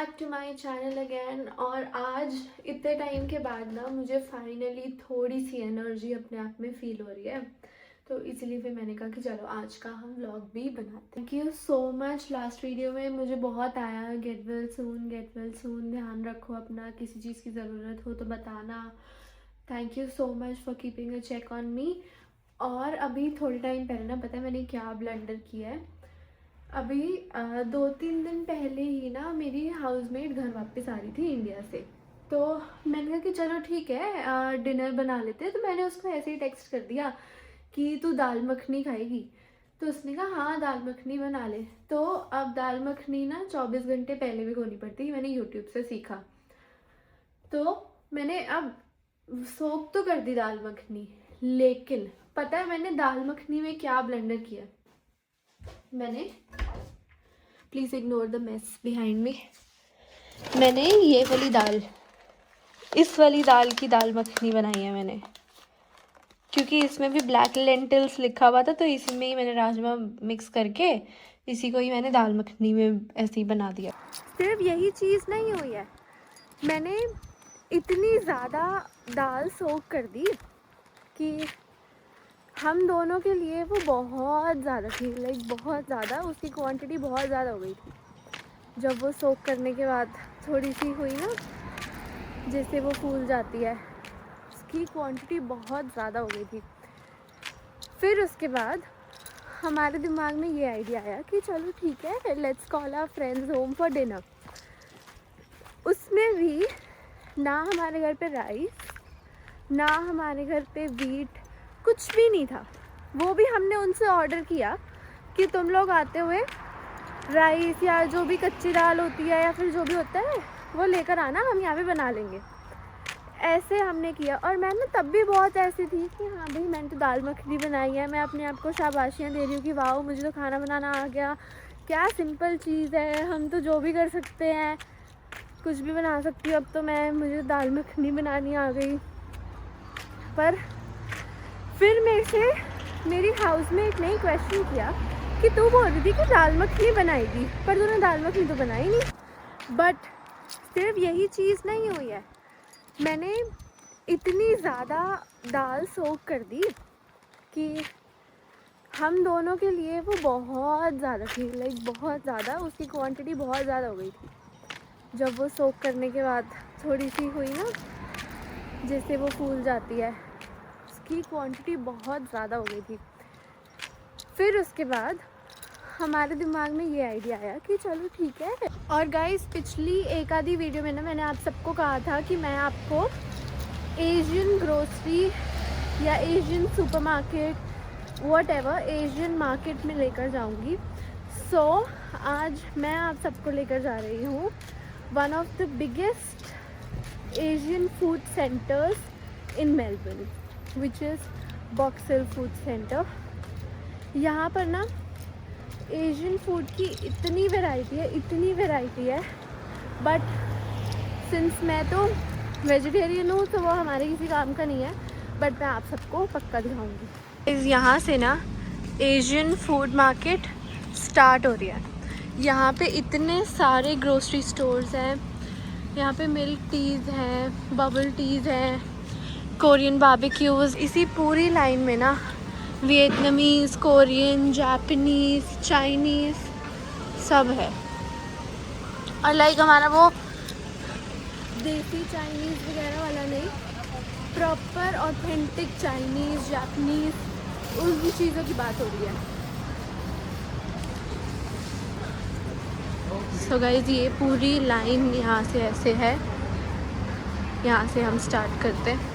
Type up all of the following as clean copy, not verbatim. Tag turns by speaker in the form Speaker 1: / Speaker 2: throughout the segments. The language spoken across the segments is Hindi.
Speaker 1: Back to my channel again. और आज इतने टाइम के बाद ना मुझे फाइनली थोड़ी सी एनर्जी अपने आप में फील हो रही है, तो इसीलिए फिर मैंने कहा कि चलो आज का हम व्लॉग भी बनाते हैं। Thank you so much. Last video में मुझे बहुत आया गेट वेल सून, ध्यान रखो अपना, किसी चीज़ की ज़रूरत हो तो बताना। Thank you so much for keeping a check on me. और अभी थोड़े टाइम पहले ना पता है मैंने क्या ब्लंडर किया है। अभी 2-3 दिन पहले ही ना मेरी हाउसमेट घर वापस आ रही थी इंडिया से, तो मैंने कहा कि चलो ठीक है डिनर बना लेते हैं। तो मैंने उसको ऐसे ही टेक्स्ट कर दिया कि तू दाल मखनी खाएगी, तो उसने कहा हाँ दाल मखनी बना ले। तो अब दाल मखनी ना 24 घंटे पहले भिगोनी पड़ती है, मैंने यूट्यूब से सीखा। तो मैंने अब सोख तो कर दी दाल मखनी, लेकिन पता है मैंने दाल मखनी में क्या ब्लेंडर किया। मैंने, please ignore the mess behind me, मैंने ये वाली दाल, इस वाली दाल की दाल मखनी बनाई है मैंने, क्योंकि इसमें भी ब्लैक लेंटिल्स लिखा हुआ था, तो इसी में ही मैंने राजमा मिक्स करके इसी को ही मैंने दाल मखनी में ऐसे ही बना दिया। सिर्फ यही चीज़ नहीं हुई है, मैंने इतनी ज़्यादा दाल सोख कर दी कि हम दोनों के लिए वो बहुत ज़्यादा थी, लाइक बहुत ज़्यादा, उसकी क्वांटिटी बहुत ज़्यादा हो गई थी। जब वो सोक करने के बाद थोड़ी सी हुई ना, जैसे वो फूल जाती है, उसकी क्वांटिटी बहुत ज़्यादा हो गई थी। फिर उसके बाद हमारे दिमाग में ये आइडिया आया कि चलो ठीक है, let's call our friends home for dinner. उसमें भी ना हमारे घर पे राइस, ना हमारे घर पे वीट, कुछ भी नहीं था। वो भी हमने उनसे ऑर्डर किया कि तुम लोग आते हुए राइस या जो भी कच्ची दाल होती है या फिर जो भी होता है वो लेकर आना, हम यहाँ पे बना लेंगे। ऐसे हमने किया। और मैं ना तब भी बहुत ऐसी थी कि हाँ भाई मैंने तो दाल मखनी बनाई है, मैं अपने आप को शाबाशियाँ दे रही हूँ कि वाह मुझे तो खाना बनाना आ गया, क्या सिंपल चीज़ है, हम तो जो भी कर सकते हैं, कुछ भी बना सकती हूँ अब तो मैं, मुझे दाल मखनी बनानी आ गई। पर फिर मेरे से मेरी हाउसमेट ने क्वेश्चन किया कि तू बोल रही थी कि दाल मखनी बनाएगी, पर तूने दाल मखनी तो बनाई नहीं। बट सिर्फ यही चीज़ नहीं हुई है, मैंने इतनी ज़्यादा दाल सोख कर दी कि हम दोनों के लिए वो बहुत ज़्यादा थी, लाइक बहुत ज़्यादा, उसकी क्वांटिटी बहुत ज़्यादा हो गई थी। जब वो सोख करने के बाद थोड़ी सी हुई ना, जैसे वो फूल जाती है, उसकी क्वांटिटी बहुत ज़्यादा हो गई थी। फिर उसके बाद हमारे दिमाग में ये आइडिया आया कि चलो ठीक है। और गाइस पिछली एक आधी वीडियो में ना मैंने आप सबको कहा था कि मैं आपको एशियन ग्रोसरी या Asian supermarket, whatever, Asian market में लेकर जाऊंगी। सो आज मैं आप सबको लेकर जा रही हूँ one of the biggest Asian food centres in Melbourne, which is box hill food centre. यहाँ पर ना एशियन फूड की इतनी वैरायटी है, बट सिंस मैं तो वेजिटेरियन हूँ तो वो हमारे किसी काम का नहीं है, बट मैं आप सबको पक्का दिखाऊंगी। इस यहाँ से ना एशियन फूड मार्केट स्टार्ट हो रही है। यहाँ पे इतने सारे ग्रोसरी स्टोर्स हैं, यहाँ पे मिल्क टीज़ हैं, बबल टीज़ हैं, कोरियन बारबेक्यूज़। इसी पूरी लाइन में ना वियतनामीज़, कोरियन, जापानीज़, चाइनीज़ सब है। और लाइक हमारा वो देसी चाइनीज़ वगैरह वाला नहीं, प्रॉपर ऑथेंटिक चाइनीज़, जापानीज़, उन चीज़ों की बात हो रही है। सो गाइस ये पूरी लाइन यहाँ से ऐसे है, यहाँ से हम स्टार्ट करते हैं।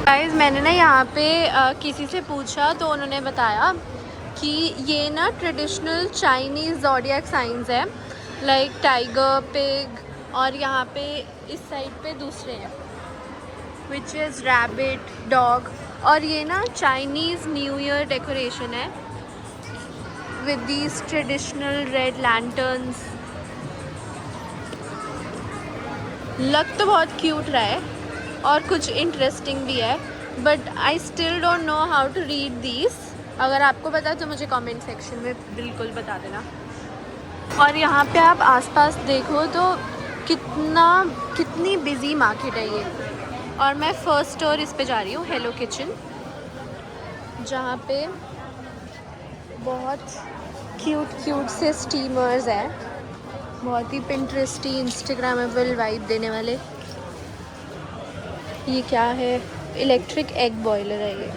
Speaker 1: गाइस मैंने ना यहाँ पे किसी से पूछा तो उन्होंने बताया कि ये ना ट्रेडिशनल चाइनीज़ ज़ोडिएक साइंस है, लाइक टाइगर, पिग, और यहाँ पे इस साइड पे दूसरे हैं विच इज़ रैबिट, डॉग। और ये ना चाइनीज़ न्यू ईयर डेकोरेशन है with these traditional red lanterns. लग तो बहुत क्यूट रहा है और कुछ इंटरेस्टिंग भी है, but I still don't know how to read these. अगर आपको पता है तो मुझे कमेंट सेक्शन में बिल्कुल बता देना। और यहाँ पे आप आसपास देखो तो कितनी बिजी मार्केट है ये। और मैं फर्स्ट स्टोर इस पे जा रही हूँ, हेलो किचन, जहाँ पे बहुत क्यूट से स्टीमर्स हैं, बहुत ही पिंटरेस्टी इंस्टाग्रामेबल वाइब देने वाले। ये क्या है? इलेक्ट्रिक एग बॉयलर है ये।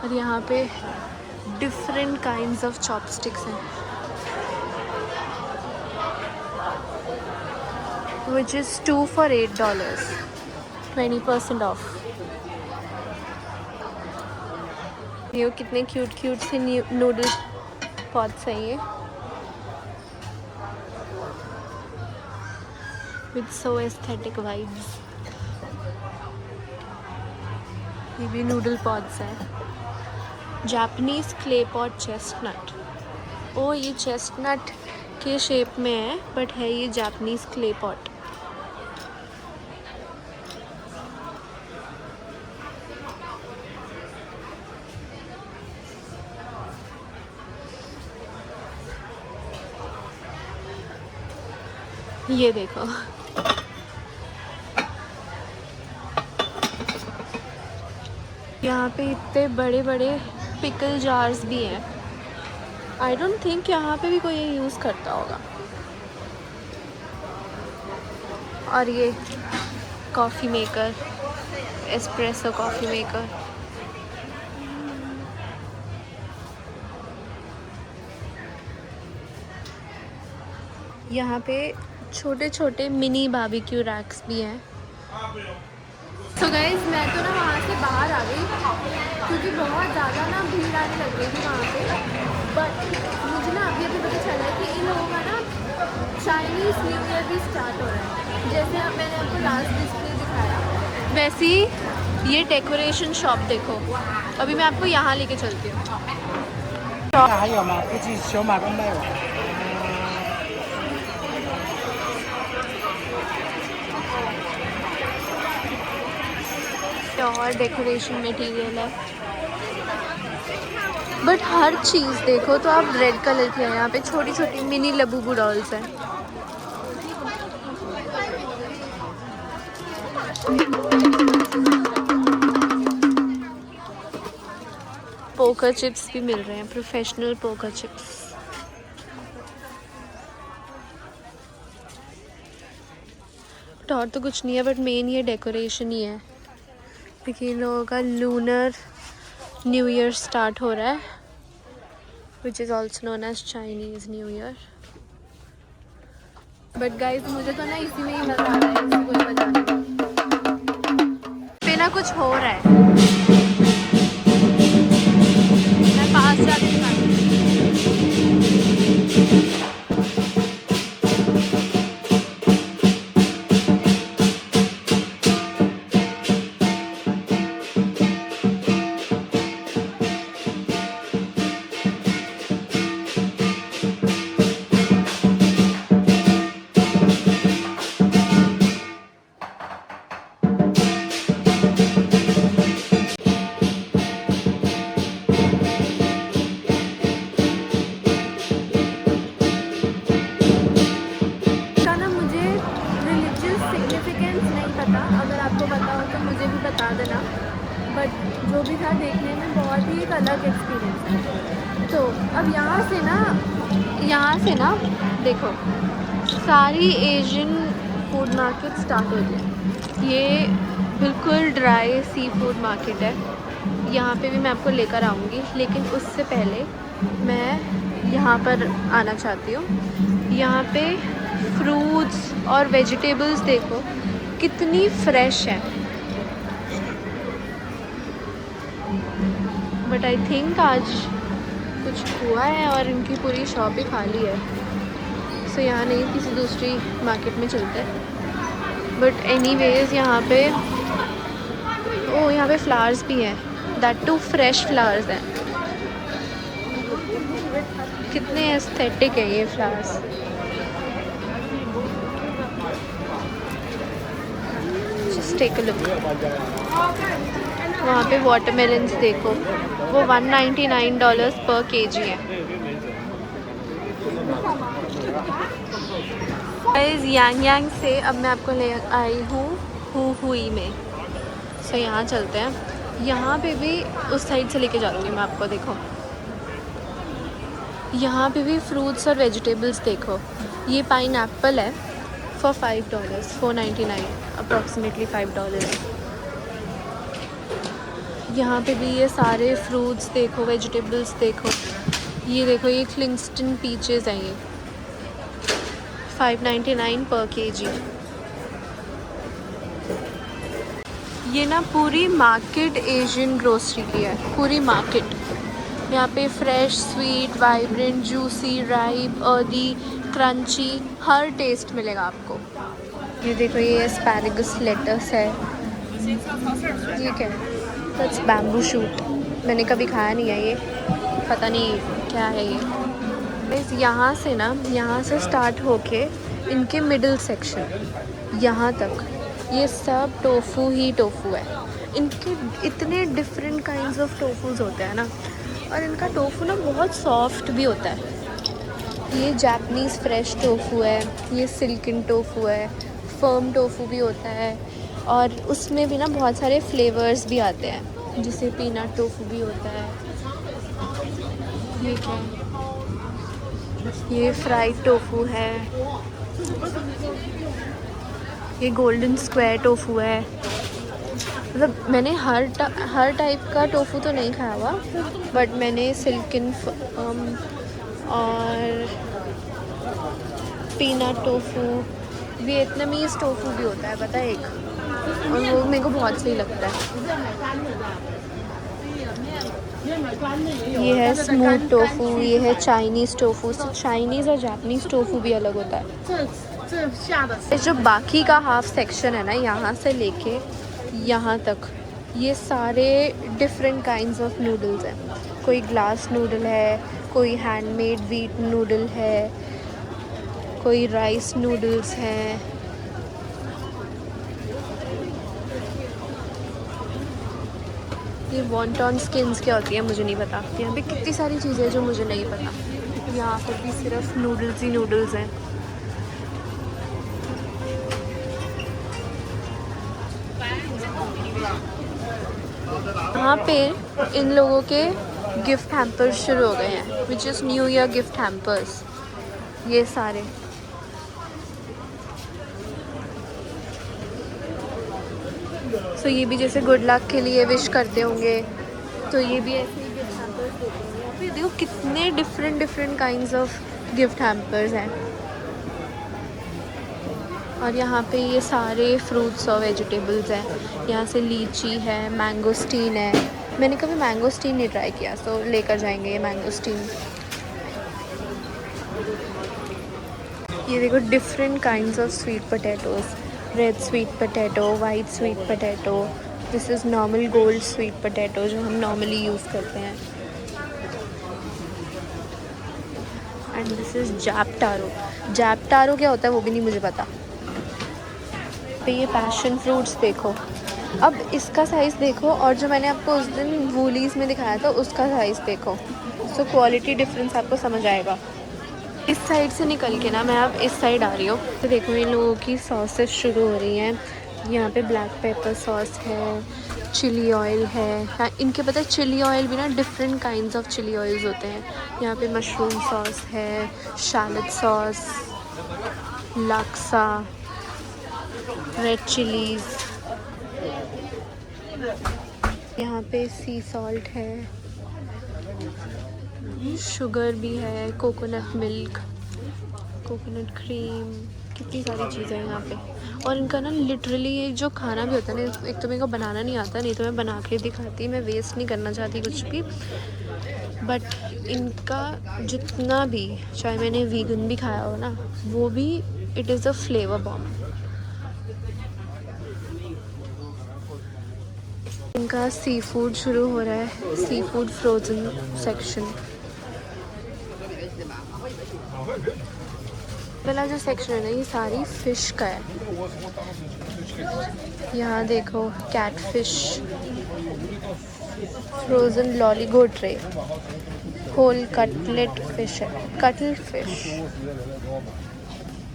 Speaker 1: और यहाँ पे डिफरेंट काइंड्स ऑफ चॉपस्टिक्स हैं, विच इज़ 2 for $8, 20% ऑफ। ये कितने क्यूट से नूडल पॉट्स हैं ये, विद सो एस्थेटिक वाइब्स। ये भी नूडल पॉट्स हैं। Japanese clay pot chestnut. ओ, ये चेस्टनट के शेप में है, बट है ये जापानीज क्ले पॉट। ये देखो, यहाँ पे इतने बड़े बड़े पिकल जार्स भी हैं। आई डोंट थिंक यहाँ पे भी कोई ये यूज़ करता होगा। और ये coffee maker, espresso coffee maker. यहाँ पे छोटे छोटे मिनी बारबेक्यू रैक्स भी हैं। तो गाइस, मैं तो ना वहाँ से बाहर आ गई क्योंकि बहुत ज़्यादा ना भीड़ आने लग गई थी वहाँ पे। बट मुझे ना अभी पता चला है कि इन लोगों का ना चाइनीज़ न्यू ईयर भी स्टार्ट हो रहा है। जैसे मैंने आपको लास्ट डिस्प्ले दिखाया, वैसे ही ये डेकोरेशन शॉप देखो। अभी मैं आपको यहाँ लेके चलती हूँ। और डेकोरेशन मटेरियल है, बट हर चीज़ देखो तो आप रेड कलर की है। यहाँ पे छोटी छोटी मिनी लबूबू डॉल्स हैं। पोकर चिप्स भी मिल रहे हैं, प्रोफेशनल पोकर चिप्स। और तो कुछ नहीं है, बट मेन ये डेकोरेशन ही है। देखिए, इन लोगों का लूनर न्यू ईयर स्टार्ट हो रहा है, which is also known as Chinese New Year. But guys, मुझे तो ना इसी में ही मज़ा आ रहा है, इसी को बजाने में। पे ना कुछ हो रहा है, मैं पास जाके दिखाती हूँ। अगर आपको पता हो तो मुझे भी बता देना। बट जो भी था, देखने में बहुत ही एक अलग एक्सपीरियंस है। तो अब यहाँ से ना देखो, सारी एशियन फूड मार्केट स्टार्ट हो गई। ये बिल्कुल ड्राई सी फूड मार्केट है। यहाँ पे भी मैं आपको लेकर आऊँगी, लेकिन उससे पहले मैं यहाँ पर आना चाहती हूँ। यहाँ पे फ्रूट्स और वेजिटेबल्स देखो कितनी फ्रेश है। बट आई थिंक आज कुछ हुआ है और इनकी पूरी शॉप ही खाली है। सो यहाँ नहीं, किसी दूसरी मार्केट में चलते हैं। बट एनीवेज यहाँ पे यहाँ पे फ्लावर्स भी हैं, दैट टू फ्रेश फ्लावर्स हैं। कितने एस्थेटिक है ये flowers. Just take a look. वहाँ पे वाटरमेलन्स देखो, वो $199 पर केजी है। गाइस यांग से अब मैं आपको ले आई हूँ हुई में। सो यहाँ चलते हैं। यहाँ पे भी उस साइड से लेके जाती हूँ मैं आपको। देखो यहाँ पे भी फ्रूट्स और वेजिटेबल्स देखो। ये पाइन एप्पल है फॉर $5, $4.99 अप्रॉक्सीमेटली $5। यहाँ पे भी ये सारे फ्रूट्स देखो, वेजिटेबल्स देखो। ये देखो, ये क्लिंगस्टन पीचेस हैं, ये $5.99 पर केजी। ये ना पूरी मार्केट एशियन ग्रोसरी की है, पूरी मार्केट। यहाँ पे fresh, sweet, vibrant, juicy, ripe, earthy, crunchy हर टेस्ट मिलेगा आपको। ये देखो, ये एस्पैरागस लेटस है। ये क्या है? That's bamboo shoot. मैंने कभी खाया नहीं है ये, पता नहीं क्या है ये। यहाँ से ना, यहाँ से स्टार्ट होके इनके मिडिल सेक्शन यहाँ तक ये सब टोफू ही टोफू है। इनके इतने डिफरेंट काइंड्स ऑफ टोफूज होते हैं ना, और इनका टोफू ना बहुत सॉफ्ट भी होता है। ये जापानीज़ फ्रेश टोफू है, ये सिल्कन टोफू है, फर्म टोफू भी होता है, और उसमें भी ना बहुत सारे फ्लेवर्स भी आते हैं, जैसे पीनट टोफू भी होता है। ये क्या है? ये फ्राइड टोफू है। ये गोल्डन स्क्वायर टोफू है। मतलब मैंने हर टाइप का टोफू तो नहीं खाया हुआ, बट मैंने सिल्कन और पीनट टोफू, वियतनामीज़ टोफू भी होता है, पता है एक, और वो मेरे को बहुत सही लगता है। ये है स्मूथ टोफू, ये है चाइनीज़ टोफू। चाइनीज़ और जापानीज़ टोफू भी अलग होता है। ये जो बाकी का हाफ सेक्शन है ना, यहाँ से लेके यहाँ तक, ये सारे डिफरेंट काइंड्स ऑफ नूडल्स हैं। कोई ग्लास नूडल है, कोई हैंडमेड व्हीट नूडल है, कोई राइस नूडल्स हैं। ये वॉन्टॉन स्किन्स क्या होती है मुझे नहीं पता। यहाँ पे कितनी सारी चीज़ें जो मुझे नहीं पता। यहाँ पर भी सिर्फ नूडल्स ही नूडल्स हैं। यहाँ पे इन लोगों के गिफ्ट हैम्पर्स शुरू हो गए हैं, which is new year gift hampers. ये सारे ये भी जैसे गुड लक के लिए विश करते होंगे, तो ये भी ऐसे ही गिफ्ट हैम्पर्स देते होंगे। यहाँ पे देखो कितने different kinds of gift hampers हैं। और यहाँ पे ये सारे फ्रूट्स और वेजिटेबल्स हैं। यहाँ से लीची है, मैंगोस्टीन है। मैंने कभी मैंगोस्टीन नहीं ट्राई किया, तो लेकर जाएंगे ये मैंगोस्टीन। ये देखो different kinds of sweet potatoes. Red sweet potato, white sweet potato, this is normal gold sweet potato जो हम नॉर्मली यूज़ करते हैं। एंड दिस इज़ जापटारो। जापटारो क्या होता है वो भी नहीं मुझे पता। पे ये पैशन फ्रूट्स देखो। अब इसका साइज़ देखो, और जो मैंने आपको उस दिन वूलीज़ में दिखाया था उसका साइज़ देखो। सो क्वालिटी डिफरेंस आपको समझ आएगा। इस साइड से निकल के ना मैं अब इस साइड आ रही हूँ, तो देखो इन लोगों की सॉसेस शुरू हो रही हैं। यहाँ पे ब्लैक पेपर सॉस है, चिली ऑयल है। हाँ, इनके पता है चिली ऑयल भी ना different kinds of chili oils होते हैं। यहाँ पे मशरूम सॉस है, shallot sauce, laksa, red chilies. यहाँ पे सी सॉल्ट है, शुगर भी है, कोकोनट मिल्क, कोकोनट क्रीम, कितनी सारी चीज़ें हैं यहाँ पे। और इनका ना लिटरली ये जो खाना भी होता है ना, एक तो मेरे को बनाना नहीं आता, नहीं तो मैं बना के दिखाती, मैं वेस्ट नहीं करना चाहती कुछ भी। बट इनका जितना भी, चाहे मैंने वीगन भी खाया हो ना, वो भी it is a flavour bomb. इनका सी फूड शुरू हो रहा है, सी फूड फ्रोज़न सेक्शन। पहला जो सेक्शन है ना, ये सारी फ़िश का है। यहाँ देखो catfish, frozen loligo tray, whole cutlet fish है, कटल फिश,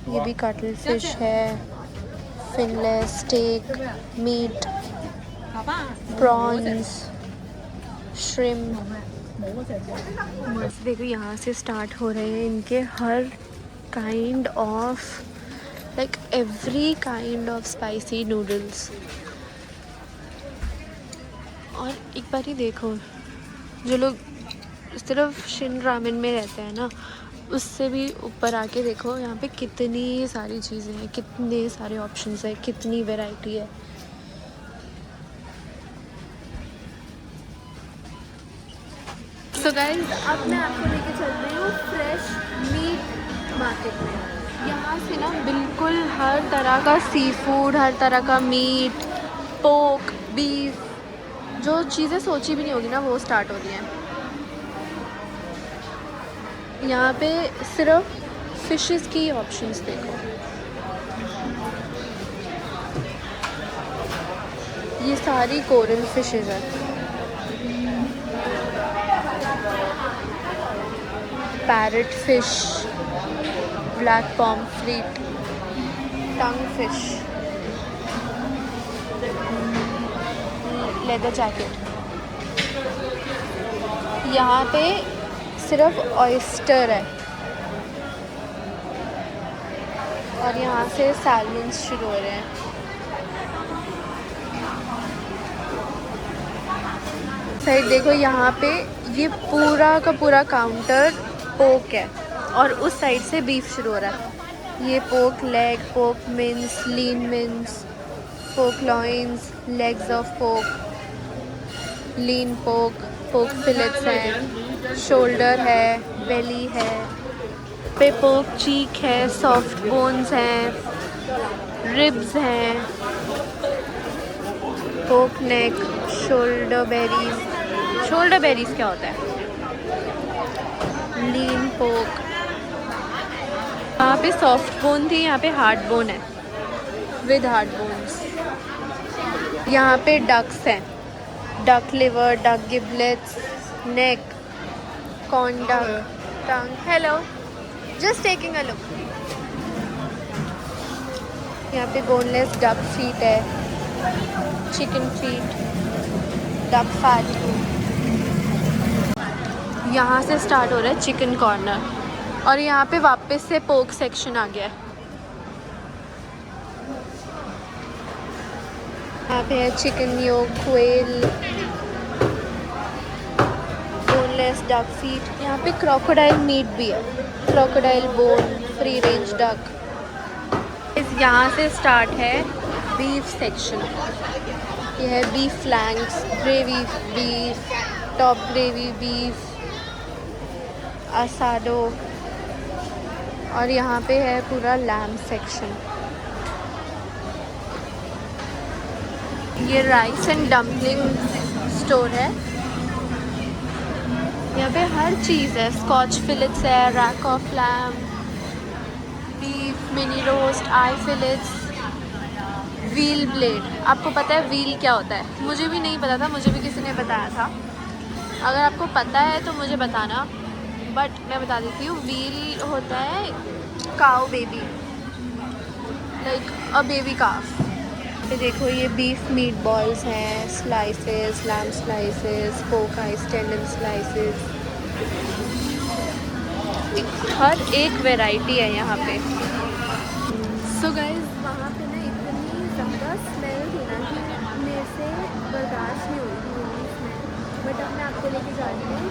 Speaker 1: ये भी कटल फिश है, finless steak, meat, prawns, shrimp. देखो यहाँ से स्टार्ट हो रहे हैं इनके हर kind of like every kind of spicy noodles. और एक बार ही देखो, जो लोग सिर्फ शिन रामेन में रहते हैं ना, उससे भी ऊपर आके देखो यहाँ पे कितनी सारी चीज़ें हैं, कितने सारे ऑप्शंस हैं, कितनी वैरायटी है। तो गाइस अब मैं आपको लेके चल रही हूँ फ्रेश मीट मार्केट में। यहाँ से ना बिल्कुल हर तरह का सी फूड, हर तरह का मीट, पोक, बीफ, जो चीज़ें सोची भी नहीं होगी ना वो स्टार्ट हो रही हैं। यहाँ पे सिर्फ फिशेस की ऑप्शंस देखो, ये सारी कोरल फिशेस हैं। पैरट फिश, ब्लैक पॉम्फ्रेट, टंग फिश, लेदर जैकेट। यहाँ पे सिर्फ ऑयस्टर है और यहाँ से सैल्मन शुरू हो रहे हैं। साइड देखो, यहाँ पे ये पूरा का पूरा काउंटर पोक है और उस साइड से बीफ शुरू हो रहा है। ये पोक लेग, पोक मिन्स, लीन मिन्स, पोक लॉइंस, लेग्स ऑफ पोक, लीन पोक, पोक फिलेट्स हैं, शोल्डर है, बेली है, पे पोक चीक है, सॉफ्ट बोन्स हैं, रिब्स हैं, पोक नेक, शोल्डर बेरीज क्या होता है, लीन पोक। यहाँ पे सॉफ्ट बोन थी, यहाँ पे हार्ड बोन है विद हार्ड बोन्स। यहाँ पे डक्स हैं, duck liver, duck giblets, neck, corn duck, tongue. Hello, just taking a look. यहाँ पे बोनलेस डक फीट है, चिकन फीट, डक फैट। यहाँ से स्टार्ट हो रहा है चिकन कॉर्नर और यहाँ पे वापस से पोक सेक्शन आ गया है। यहाँ पे है चिकन योक, क्वेल, बोनलेस डक फीट। यहाँ पे क्रोकोडाइल मीट भी है, crocodile bone, free range duck. यहाँ से स्टार्ट है बीफ सेक्शन। ये है beef flanks, gravy beef, top gravy beef, asado. और यहाँ पे है पूरा लैम्ब सेक्शन। ये राइस एंड डम्पलिंग स्टोर है। यहाँ पे हर चीज़ है, स्कॉच फिलेट्स है, rack of lamb, beef, mini roast, I fillets, wheel blade. आपको पता है व्हील क्या होता है? मुझे भी नहीं पता था, मुझे भी किसी ने बताया था। अगर आपको पता है तो मुझे बताना, बट मैं बता देती हूँ। व्हील होता है काऊ बेबी, लाइक अ बेबी काफ। तो देखो ये बीफ मीट बॉल्स हैं, स्लाइसेस, लैम्ब स्लाइसेस, पोक आइस टेंडन स्लाइसेस। हर एक वैरायटी है यहाँ पे। सो गाइस, वहाँ पे ना इतनी ज़्यादा स्मेल थी ना कि मेरे से बर्दाश्त नहीं हो रही थी स्मेल। बट अब मैं आपको लेके जा रही हूँ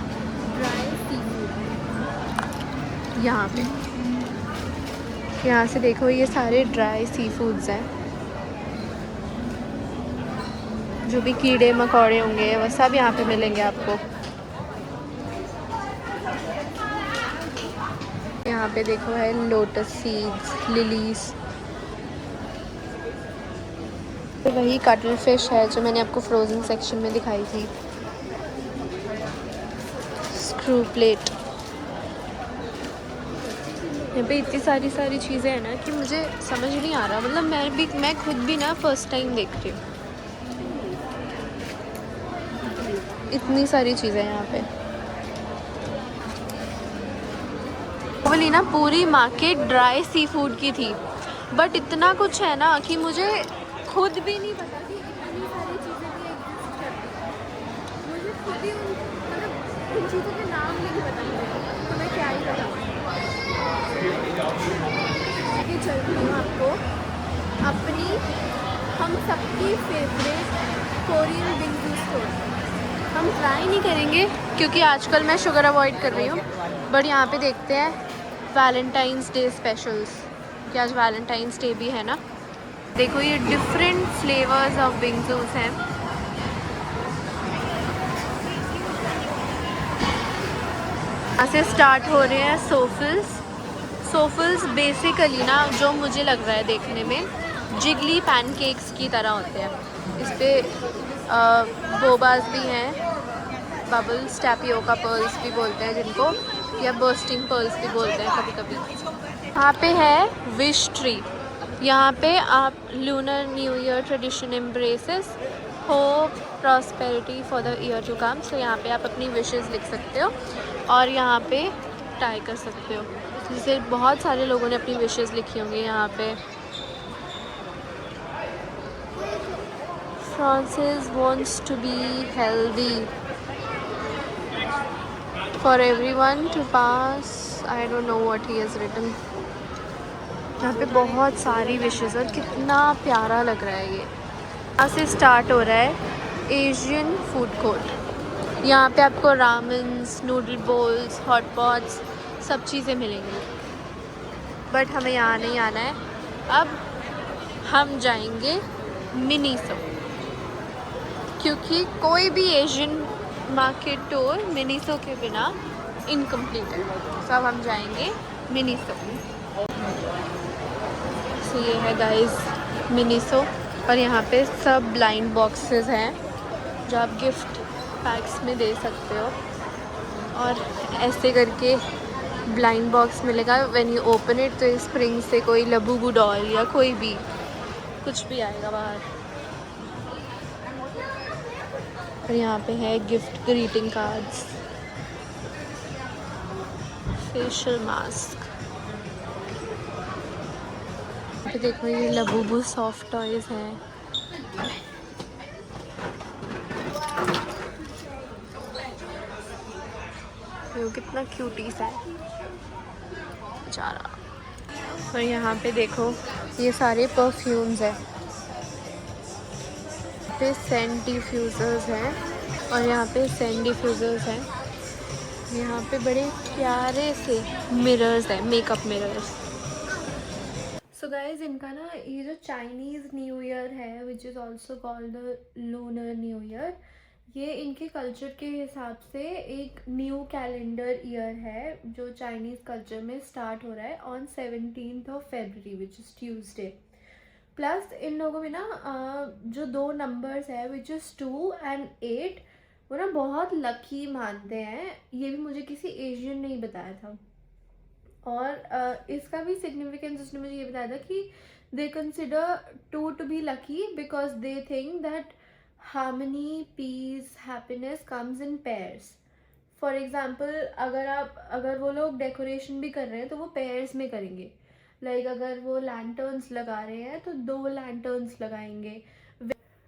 Speaker 1: ड्राई सी फूड। यहाँ पे यहाँ से देखो, ये सारे ड्राई सी फूड्स हैं। जो भी कीड़े मकोड़े होंगे वो सब यहाँ पे मिलेंगे आपको। यहाँ पे देखो है लोटस सीड्स, लिलीज। तो वही कटल फिश है जो मैंने आपको फ्रोज़न सेक्शन में दिखाई थी। स्क्रू प्लेट, यहाँ पे इतनी सारी चीज़ें हैं ना कि मुझे समझ नहीं आ रहा, मतलब मैं खुद भी ना फर्स्ट टाइम देख रही हूँ, इतनी सारी चीज़ें हैं यहाँ पे। बोली ना पूरी मार्केट ड्राई सी फूड की थी, बट इतना कुछ है ना कि मुझे खुद भी नहीं पता कि इतनी सारी चीज़ें भी एग्जिस्ट करती हैं। मुझे खुद ही मतलब इन चीज़ों के नाम नहीं पता मुझे, तो मैं क्या ही बताऊँ। आगे चलती हूँ आपको अपनी हम सबकी फेवरेट कोरियन बिंगू स्टोर। हम ट्राई नहीं करेंगे क्योंकि आजकल मैं शुगर अवॉइड कर रही हूँ, बट यहाँ पे देखते हैं वैलेंटाइंस डे स्पेशल्स, कि आज वैलेंटाइंस डे भी है ना। देखो ये डिफरेंट फ्लेवर्स ऑफ बिंगसूस हैं। यहाँ से स्टार्ट हो रहे हैं सोफल्स बेसिकली ना, जो मुझे लग रहा है देखने में जिगली पैनकेक्स की तरह होते हैं। इस पर बोबास भी हैं, बबल्स, टैपियोका पर्ल्स भी बोलते हैं जिनको, या बर्स्टिंग पर्ल्स भी बोलते हैं कभी कभी। यहाँ पे है विश ट्री, यहाँ पे आप lunar new year tradition embraces hope prosperity for the year to come. So यहाँ पे आप अपनी विशेस लिख सकते हो और यहाँ पे ट्राई कर सकते हो। जिससे बहुत सारे लोगों ने अपनी विशेस लिखी होंगी यहाँ पे। Francis wants to be healthy for everyone to pass, I don't know what he has written। यहाँ पे बहुत सारी विशेस और कितना प्यारा लग रहा है ये। यहाँ से स्टार्ट हो रहा है एशियन फूड कोर्ट। यहाँ पे आपको ramens, noodle balls, hot pots सब चीज़ें मिलेंगी, बट हमें यहाँ नहीं आना है। अब हम जाएंगे मिनीसो, क्योंकि कोई भी एशियन मार्केट टूर मिनीसो के बिना इनकम्प्लीट है। तो अब हम जाएंगे मिनीसो। सो ये है गाइस मिनीसो, और यहाँ पे सब ब्लाइंड बॉक्सेस हैं जो आप गिफ्ट पैक्स में दे सकते हो। और ऐसे करके ब्लाइंड बॉक्स मिलेगा, व्हेन यू ओपन इट तो स्प्रिंग से कोई लबूबू डॉल या कोई भी कुछ भी आएगा बाहर। और यहाँ पे है gift greeting cards, facial mask. देखो ये लबूबू सॉफ्ट टॉयज हैं। वो कितना क्यूटी सा है बेचारा। और यहाँ पे देखो ये सारे परफ्यूम्स हैं, पे सेंट डिफ्यूज़र्स हैं, और यहाँ पे सेंट डिफ्यूज़र्स हैं। यहाँ पे बड़े प्यारे से मिरर्स हैं, मेकअप मिरर्स। सो गाइज इनका ना ये जो चाइनीज़ न्यू ईयर है which is also called the lunar new year, ये इनके कल्चर के हिसाब से एक न्यू कैलेंडर ईयर है जो चाइनीज़ कल्चर में स्टार्ट हो रहा है on 17th of February which is Tuesday. Plus इन लोगों में ना जो दो नंबर्स है विच इज़ 2 and 8, वो ना बहुत लकी मानते हैं। ये भी मुझे किसी एशियन ने ही बताया था। और इसका भी सिग्निफिकेंस उसने मुझे ये बताया था कि they consider 2 to be lucky because they think that harmony, peace, happiness comes in pairs। For example अगर वो लोग डेकोरेशन भी कर रहे हैं तो वो पेयर्स में करेंगे। लाइक अगर वो लैंटर्न्स लगा रहे हैं तो 2 लैंटर्न्स लगाएंगे।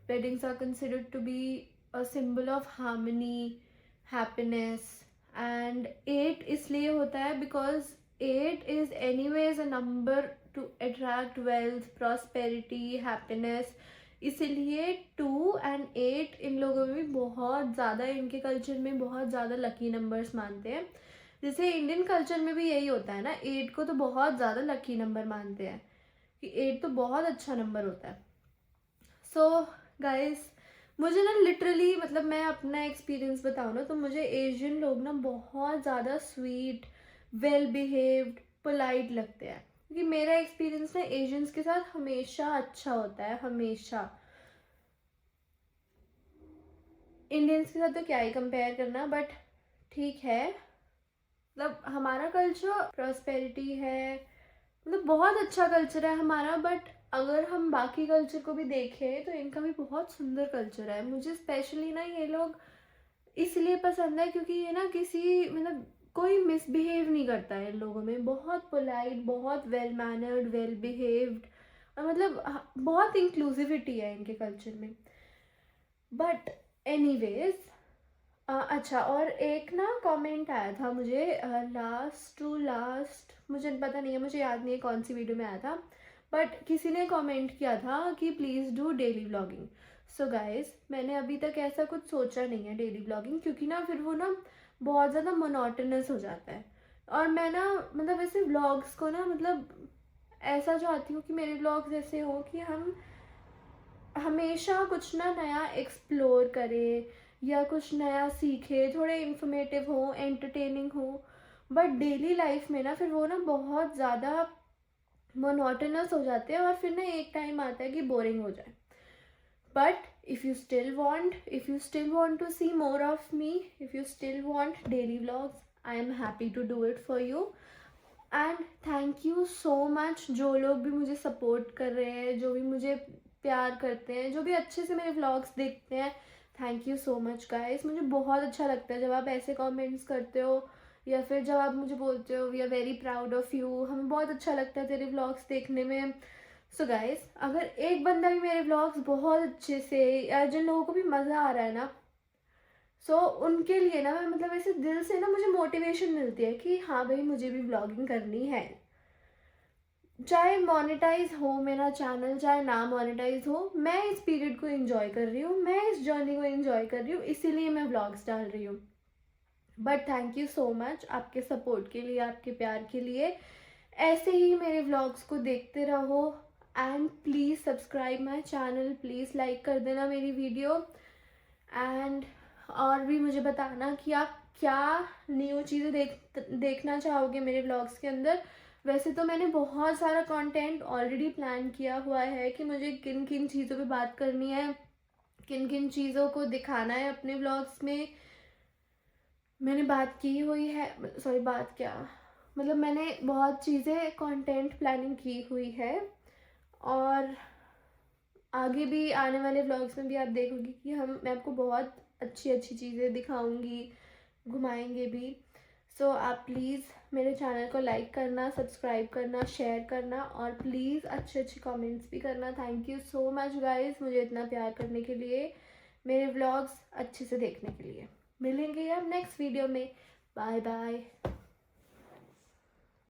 Speaker 1: Weddings are considered to be a symbol of harmony, happiness. And 8 इसलिए होता है because 8 is anyways a number to attract wealth, prosperity, happiness। इसीलिए 2 and 8 इन लोगों में भी बहुत ज़्यादा, इनके कल्चर में बहुत ज़्यादा लकी नंबर्स मानते हैं। जैसे इंडियन कल्चर में भी यही होता है ना, 8 को तो बहुत ज़्यादा लकी नंबर मानते हैं कि 8 तो बहुत अच्छा नंबर होता है। सो गाइस मुझे ना लिटरली, मतलब मैं अपना एक्सपीरियंस बताऊँ ना तो मुझे एशियन लोग ना बहुत ज़्यादा स्वीट, वेल बिहेव्ड, पोलाइट लगते हैं। क्योंकि मेरा एक्सपीरियंस ना एशियंस के साथ हमेशा अच्छा होता है, हमेशा। इंडियंस के साथ तो क्या ही कंपेयर करना, बट ठीक है। मतलब हमारा कल्चर प्रॉस्पेरिटी है, मतलब बहुत अच्छा कल्चर है हमारा, बट अगर हम बाकी कल्चर को भी देखें तो इनका भी बहुत सुंदर कल्चर है। मुझे स्पेशली ना ये लोग इसलिए पसंद है क्योंकि ये ना किसी मतलब कोई मिसबिहेव नहीं करता है इन लोगों में, बहुत पोलाइट, बहुत वेल मैनर्ड, वेल बिहेव्ड, और मतलब बहुत इंक्लूसिविटी है इनके कल्चर में। बट एनीवेज, अच्छा, और एक ना कमेंट आया था मुझे लास्ट टू लास्ट, मुझे पता नहीं है, मुझे याद नहीं है कौन सी वीडियो में आया था, बट किसी ने कमेंट किया था कि please do daily vlogging. So guys, मैंने अभी तक ऐसा कुछ सोचा नहीं है डेली व्लॉगिंग, क्योंकि ना फिर वो ना बहुत ज़्यादा मोनोटोनस हो जाता है। और मैं ना मतलब ऐसे व्लॉग्स को ना मतलब ऐसा चाहती हूँ कि मेरे व्लॉग्स ऐसे हो कि हम हमेशा कुछ ना नया एक्सप्लोर करें या कुछ नया सीखे, थोड़े इंफॉर्मेटिव हो, एंटरटेनिंग हो। बट डेली लाइफ में ना फिर वो ना बहुत ज़्यादा मोनोटोनस हो जाते हैं और फिर ना एक टाइम आता है कि बोरिंग हो जाए। But if you still want to see more of me, if you still want daily vlogs, I am happy to do it for you. And thank you so much जो लोग भी मुझे सपोर्ट कर रहे हैं, जो भी मुझे प्यार करते हैं, जो भी अच्छे से मेरे व्लॉग्स देखते हैं, thank you so much guys. मुझे बहुत अच्छा लगता है जब आप ऐसे कमेंट्स करते हो या फिर जब आप मुझे बोलते हो we are very proud of you, हमें बहुत अच्छा लगता है तेरे व्लॉग्स देखने में। सो गाइस, अगर एक बंदा भी मेरे व्लॉग्स बहुत अच्छे से, या जिन लोगों को भी मज़ा आ रहा है ना, उनके लिए ना मैं मतलब ऐसे दिल से ना मुझे मोटिवेशन मिलती है कि हाँ भाई मुझे भी ब्लॉगिंग करनी है। चाहे मोनेटाइज हो मेरा चैनल, चाहे ना मोनेटाइज हो, मैं इस पीरियड को एंजॉय कर रही हूँ, मैं इस जर्नी को एंजॉय कर रही हूँ, इसीलिए मैं व्लॉग्स डाल रही हूँ। But thank you so much आपके सपोर्ट के लिए, आपके प्यार के लिए। ऐसे ही मेरे व्लॉग्स को देखते रहो and please subscribe my channel, please like कर देना मेरी वीडियो। एंड और भी मुझे बताना कि आप क्या न्यू चीज़ें देखना चाहोगे मेरे व्लॉग्स के अंदर। वैसे तो मैंने बहुत सारा कंटेंट ऑलरेडी प्लान किया हुआ है कि मुझे किन किन चीज़ों पे बात करनी है, किन किन चीज़ों को दिखाना है अपने व्लॉग्स में। मैंने बात की हुई है, सॉरी बात क्या, मतलब मैंने बहुत चीज़ें कंटेंट प्लानिंग की हुई है, और आगे भी आने वाले व्लॉग्स में भी आप देखोगे कि मैं आपको बहुत अच्छी अच्छी चीज़ें दिखाऊंगी, घुमाएंगे भी। सो आप प्लीज़ मेरे चैनल को लाइक करना, सब्सक्राइब करना, शेयर करना, और प्लीज़ अच्छे अच्छे कमेंट्स भी करना। Thank you so much guys मुझे इतना प्यार करने के लिए, मेरे व्लॉग्स अच्छे से देखने के लिए। मिलेंगे अब नेक्स्ट वीडियो में। Bye bye.